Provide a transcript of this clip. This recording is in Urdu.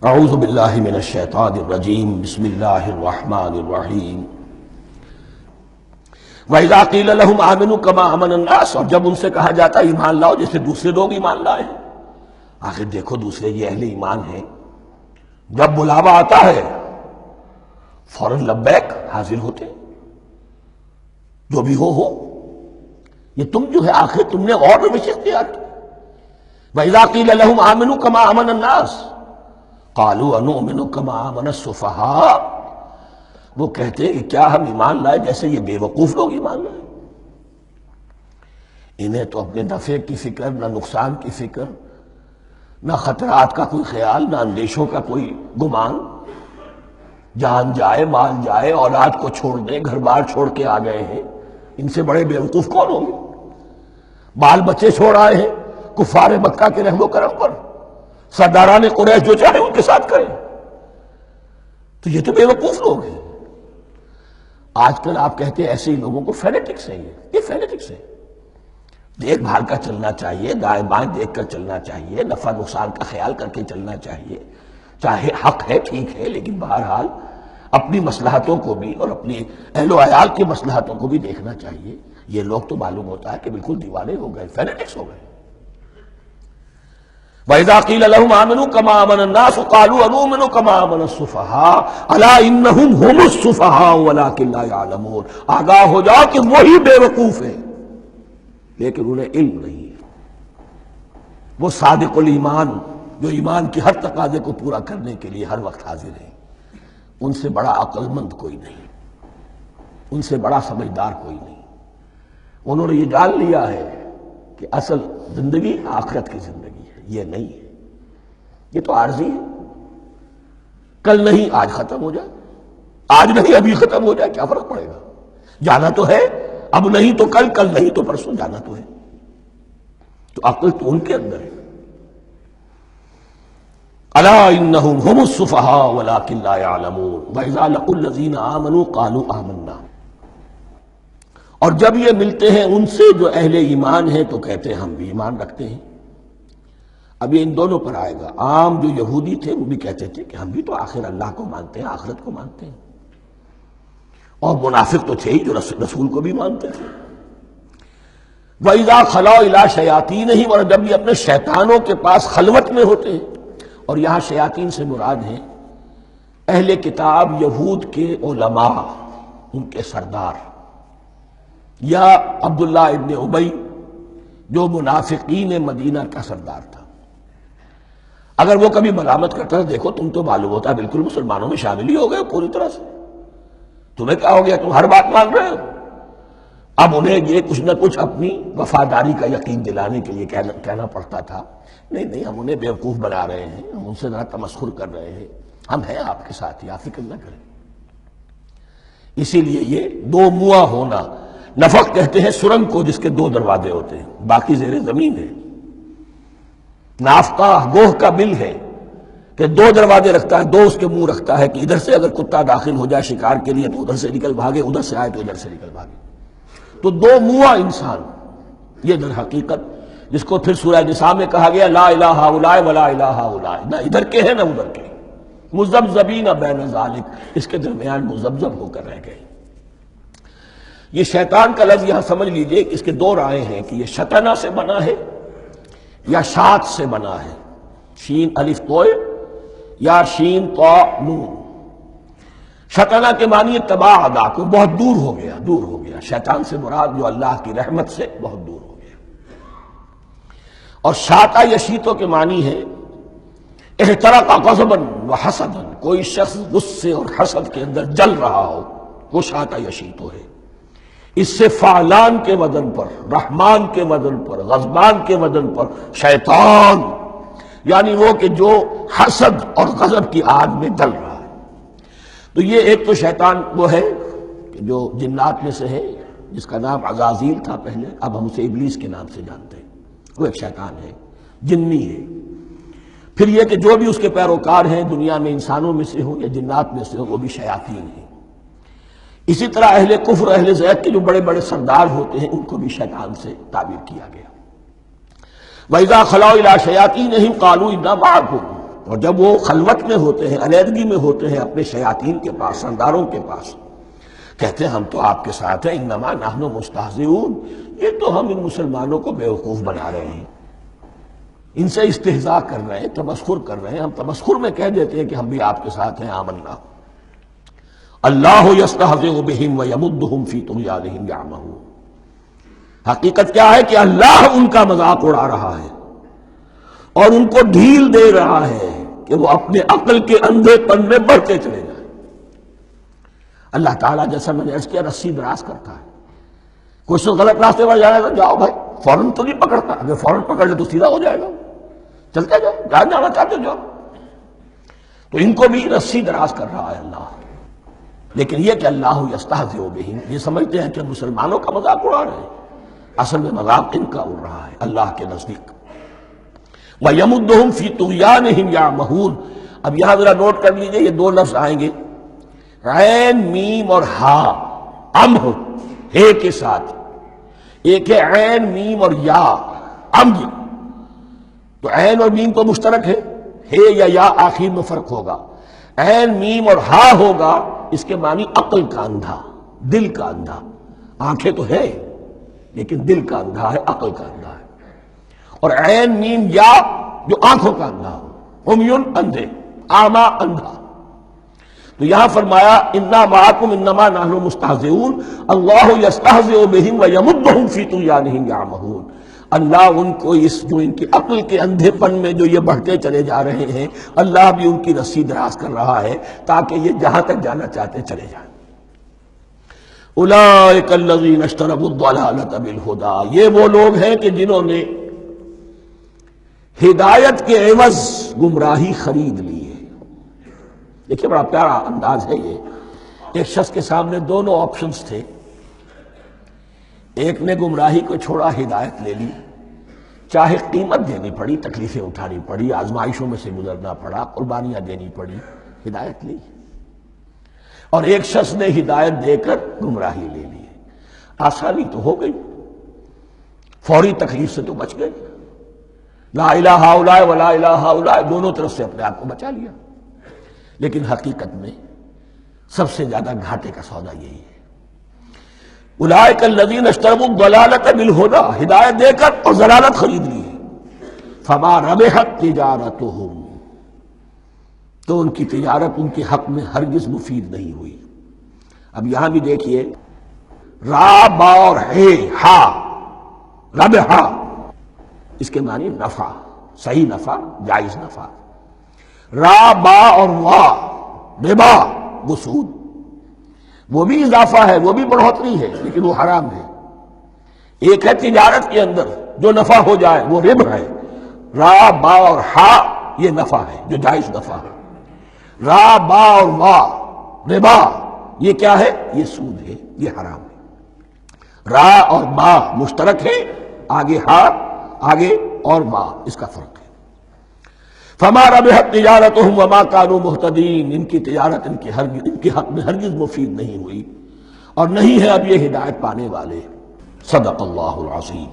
اعوذ باللہ من الشیطان الرجیم بسم اللہ الرحمن الرحیم وَإِذَا قِيلَ لَهُمْ آمِنُوا كَمَا آمَنَ النَّاسُ، اور جب ان سے کہا جاتا ہے ایمان لاؤ جیسے دوسرے لوگ ایمان لائے ہیں۔ آخر دیکھو دوسرے یہ اہل ایمان ہیں، جب بلاوا آتا ہے فوراً لبیک حاضر ہوتے، جو بھی ہو یہ تم جو ہے آخر تم نے اور روش اختیار کی۔ وَإِذَا قِيلَ لَهُمْ آمِنُوا كَمَا آمَنَ النَّاسُ قَالُوا أَنُؤْمِنُ كَمَا آمَنَ السُّفَهَاءُ، وہ کہتے ہیں کہ کیا ہم ایمان لائے جیسے یہ بے وقوف لوگ ایمان لائے؟ انہیں تو اپنے نفع کی فکر، نہ نقصان کی فکر، نہ خطرات کا کوئی خیال، نہ اندیشوں کا کوئی گمان۔ جان جائے، مال جائے، اولاد کو چھوڑ دیں، گھر بار چھوڑ کے آ گئے ہیں، ان سے بڑے بے وقوف کون ہوں گے؟ بال بچے چھوڑ آئے ہیں کفار مکہ کے رحم و کرم پر، سرداران قریش جو چاہے ان کے ساتھ کریں، تو یہ تو بے وقوف لوگ ہیں۔ آج کل آپ کہتے ہیں ایسے ہی لوگوں کو فینیٹکس ہیں، یہ فینیٹکس ہیں۔ دیکھ بھال کر چلنا چاہیے، دائیں بائیں دیکھ کر چلنا چاہیے، نفع نقصان کا خیال کر کے چلنا چاہیے، چاہے حق ہے ٹھیک ہے، لیکن بہرحال اپنی مصلحتوں کو بھی اور اپنی اہل و عیال کی مصلحتوں کو بھی دیکھنا چاہیے۔ یہ لوگ تو معلوم ہوتا ہے کہ بالکل دیوانے ہو گئے، فینیٹکس ہو گئے۔ وَإِذَا قِيلَ لَهُمْ آمِنُوا كَمَا آمَنَ النَّاسُ قَالُوا أَنُؤْمِنُ كَمَا آمَنَ السُّفَهَاءُ أَلَا إِنَّهُمْ هُمُ السُّفَهَاءُ وَلَٰكِن لَّا يَعْلَمُونَ، آگاہ ہو جاؤ کہ وہی بے وقوف ہیں لیکن انہیں علم نہیں ہے۔ وہ صادق الایمان جو ایمان کی ہر تقاضے کو پورا کرنے کے لیے ہر وقت حاضر ہیں، ان سے بڑا عقل مند کوئی نہیں، ان سے بڑا سمجھدار کوئی نہیں۔ انہوں نے یہ جان لیا ہے کہ اصل زندگی آخرت کی زندگی ہے، یہ نہیں ہے، یہ تو عارضی ہے، کل نہیں آج ختم ہو جائے، آج نہیں ابھی ختم ہو جائے، کیا فرق پڑے گا؟ جانا تو ہے، اب نہیں تو کل، کل نہیں تو پرسوں، جانا تو ہے۔ تو عقل تو ان کے اندر ہے۔ الا انہم ھم السفہاء ولکن لا یعلمون واذا لقوا الذین آمنوا قالوا آمنا، اور جب یہ ملتے ہیں ان سے جو اہل ایمان ہیں تو کہتے ہیں ہم بھی ایمان رکھتے ہیں۔ اب یہ ان دونوں پر آئے گا۔ عام جو یہودی تھے وہ بھی کہتے تھے کہ ہم بھی تو آخر اللہ کو مانتے ہیں، آخرت کو مانتے ہیں، اور منافق تو تھے ہی جو رسول کو بھی مانتے تھے۔ وَإِذَا خَلَوْا إِلَىٰ شَيَاطِینِهِمْ، اور جب یہ اپنے شیطانوں کے پاس خلوت میں ہوتے ہیں، اور یہاں شیاطین سے مراد ہیں اہل کتاب یہود کے علماء، ان کے سردار، یا عبداللہ ابن ابی جو منافقین مدینہ کا سردار تھا۔ اگر وہ کبھی ملامت کرتا ہے دیکھو تم تو معلوم ہوتا ہے بالکل مسلمانوں میں شامل ہی ہو گئے پوری طرح سے، تمہیں کیا ہو گیا، تم ہر بات مان رہے ہو۔ اب انہیں یہ کچھ نہ کچھ اپنی وفاداری کا یقین دلانے کے لیے کہنا پڑتا تھا، نہیں ہم انہیں بیوقوف بنا رہے ہیں، ہم ان سے ذرا تمسخر کر رہے ہیں، ہم ہیں آپ کے ساتھ ہی، آپ فکر نہ کریں۔ اسی لیے یہ دو منہ ہونا، نفق کہتے ہیں سرنگ کو جس کے دو دروازے ہوتے ہیں، باقی زیر زمین ہے۔ نافقہ گوہ کا بل ہے کہ دو دروازے رکھتا ہے، دو اس کے منہ رکھتا ہے کہ ادھر سے اگر کتا داخل ہو جائے شکار کے لیے تو ادھر سے نکل بھاگے، ادھر سے آئے تو ادھر سے نکل بھاگے۔ تو دو منہ انسان، یہ در حقیقت جس کو پھر سورہ نساء میں کہا گیا لا الہ ہؤلاء ولا الہ ہؤلاء، نہ ادھر کے ہیں نہ ادھر کے، مذبذبین بین ذالک، اس کے درمیان مذبذب ہو کر رہ گئے۔ یہ شیطان کا لفظ یہاں سمجھ لیجئے کہ اس کے دو رائے ہیں کہ یہ شطنہ سے بنا ہے یا شات سے بنا ہے، شین الف توئے یا شین طا نون۔ شطنہ کے معنی تباعدا، کو بہت دور ہو گیا، دور ہو گیا۔ شیطان سے مراد جو اللہ کی رحمت سے بہت دور ہو گیا۔ اور شاتا یشیتو کے معنی ہے احترق غضبا وحسدا، کوئی شخص غصے اور حسد کے اندر جل رہا ہو، وہ شاتا یشیتو ہے۔ اس سے فعلان کے وزن پر، رحمان کے وزن پر، غضبان کے وزن پر شیطان، یعنی وہ کہ جو حسد اور غضب کی آگ میں جل رہا ہے۔ تو یہ ایک تو شیطان وہ ہے کہ جو جنات میں سے ہے، جس کا نام عزازیل تھا پہلے، اب ہم اسے ابلیس کے نام سے جانتے ہیں، وہ ایک شیطان ہے، جنی ہے۔ پھر یہ کہ جو بھی اس کے پیروکار ہیں دنیا میں انسانوں میں سے ہوں یا جنات میں سے ہوں، وہ بھی شیاطین ہیں۔ اسی طرح اہل کفر، اہل زیغ کے جو بڑے بڑے سردار ہوتے ہیں ان کو بھی شیطان سے تعبیر کیا گیا۔ وَإِذَا خَلَوْا إِلَىٰ شَيَاطِینِهِمْ قَالُوا إِنَّا مَعَكُمْ، اور جب وہ خلوت میں ہوتے ہیں، علیحدگی میں ہوتے ہیں اپنے شیاطین کے پاس، سرداروں کے پاس، کہتے ہیں ہم تو آپ کے ساتھ ہیں، انما نحن مستہزئون، یہ تو ہم ان مسلمانوں کو بیوقوف بنا رہے ہیں، ان سے استہزاء کر رہے ہیں، تمسخر کر رہے ہیں۔ ہم تمسخر میں کہہ دیتے ہیں کہ ہم بھی آپ کے ساتھ ہیں، آمنا۔ اللہ یستہزئ بہم ویمدہم فی طغیانہم یعمہون، حقیقت کیا ہے کہ اللہ ان کا مذاق اڑا رہا ہے اور ان کو ڈھیل دے رہا ہے کہ وہ اپنے عقل کے اندھے پن میں بڑھتے چلے جائیں۔ اللہ تعالیٰ جیسا میں نے عرض کیا رسی دراز کرتا ہے، کوئی شخص غلط راستے پر جائے گا جاؤ بھائی، فوراً تو نہیں پکڑتا، اگر فوراً پکڑ لے تو سیدھا ہو جائے گا، چلتے جاؤ، جہاں جانا چاہتے جاؤ۔ تو ان کو بھی رسی دراز کر رہا ہے اللہ، لیکن یہ کہ اللہ یستہزئ بہم، یہ سمجھتے ہیں کہ مسلمانوں کا مذاق اڑا رہے ہیں، اصل میں مذاق ان کا اڑ رہا ہے اللہ کے نزدیک۔ وَيَمُدُّهُمْ فِي طُغْيَانِهِمْ يَعْمَهُونَ، اب یہاں ذرا نوٹ کر لیجئے، یہ دو لفظ آئیں گے، عین میم اور ہا، امہ ہے کے ساتھ، ایک ہے عین میم اور یا، امج، تو عین اور میم تو مشترک ہے یا آخر میں فرق ہوگا، عین میم اور ہا ہوگا، اس کے معنی عقل کا اندھا، دل کا اندھا، آنکھیں تو ہے لیکن دل کا اندھا ہے، عقل کا اندھا ہے، اور عین میم یا جو آنکھوں کا اندھا ہو، عمیٌ اندھے، اعمیٰ اندھا۔ تو یہاں فرمایا انا معکم انما نحن مستہزئون، اللہ یستہزئ بہم ویمدہم فی طغیانہم یعمہون، اللہ ان کو اس جو ان کی عقل کے اندھے پن میں جو یہ بڑھتے چلے جا رہے ہیں، اللہ بھی ان کی رسی دراز کر رہا ہے تاکہ یہ جہاں تک جانا چاہتے چلے جائیں۔ اولئک الذین اشتروا الضلالۃ بالہدی، یہ وہ لوگ ہیں کہ جنہوں نے ہدایت کے عوض گمراہی خرید لی ہے۔ دیکھیے بڑا پیارا انداز ہے یہ، ایک شخص کے سامنے دونوں آپشنز تھے، ایک نے گمراہی کو چھوڑا، ہدایت لے لی، چاہے قیمت دینی پڑی، تکلیفیں اٹھانی پڑی، آزمائشوں میں سے گزرنا پڑا، قربانیاں دینی پڑی، ہدایت لی، اور ایک شخص نے ہدایت دے کر گمراہی لے لی۔ آسانی تو ہو گئی، فوری تکلیف سے تو بچ گئے، لا الہ ہؤلاء ولا الہ ہؤلاء، دونوں طرف سے اپنے آپ کو بچا لیا، لیکن حقیقت میں سب سے زیادہ گھاٹے کا سودا یہی ہے۔ اولئک الذین اشتروا الضلالۃ بالہدی، ہدایت دے کر اور ضلالت خرید لی، فما ربحت تجارتہم، تو ان کی تجارت ان کے حق میں ہرگز مفید نہیں ہوئی۔ اب یہاں بھی دیکھیے، را با اور ہے ہا، ربحا، اس کے معنی نفع، صحیح نفع، جائز نفع۔ را با اور وا، ربا، وہ سود، وہ بھی اضافہ ہے، وہ بھی بڑھوتری ہے، لیکن وہ حرام ہے۔ ایک ہے تجارت کے اندر جو نفع ہو جائے وہ ربح ہے، را با اور ہا یہ نفع ہے جو جائز نفع ہے، را با اور وا ربا یہ کیا ہے؟ یہ سود ہے، یہ حرام ہے۔ را اور با مشترک ہے، آگے ہا، آگے اور با، اس کا فرق ہے۔ فما ربحت تجارتہم وما کانوا مہتدین، ان کی تجارت ان کے حق میں ہرگز مفید نہیں ہوئی اور نہیں ہے اب یہ ہدایت پانے والے۔ صدق اللہ العظیم۔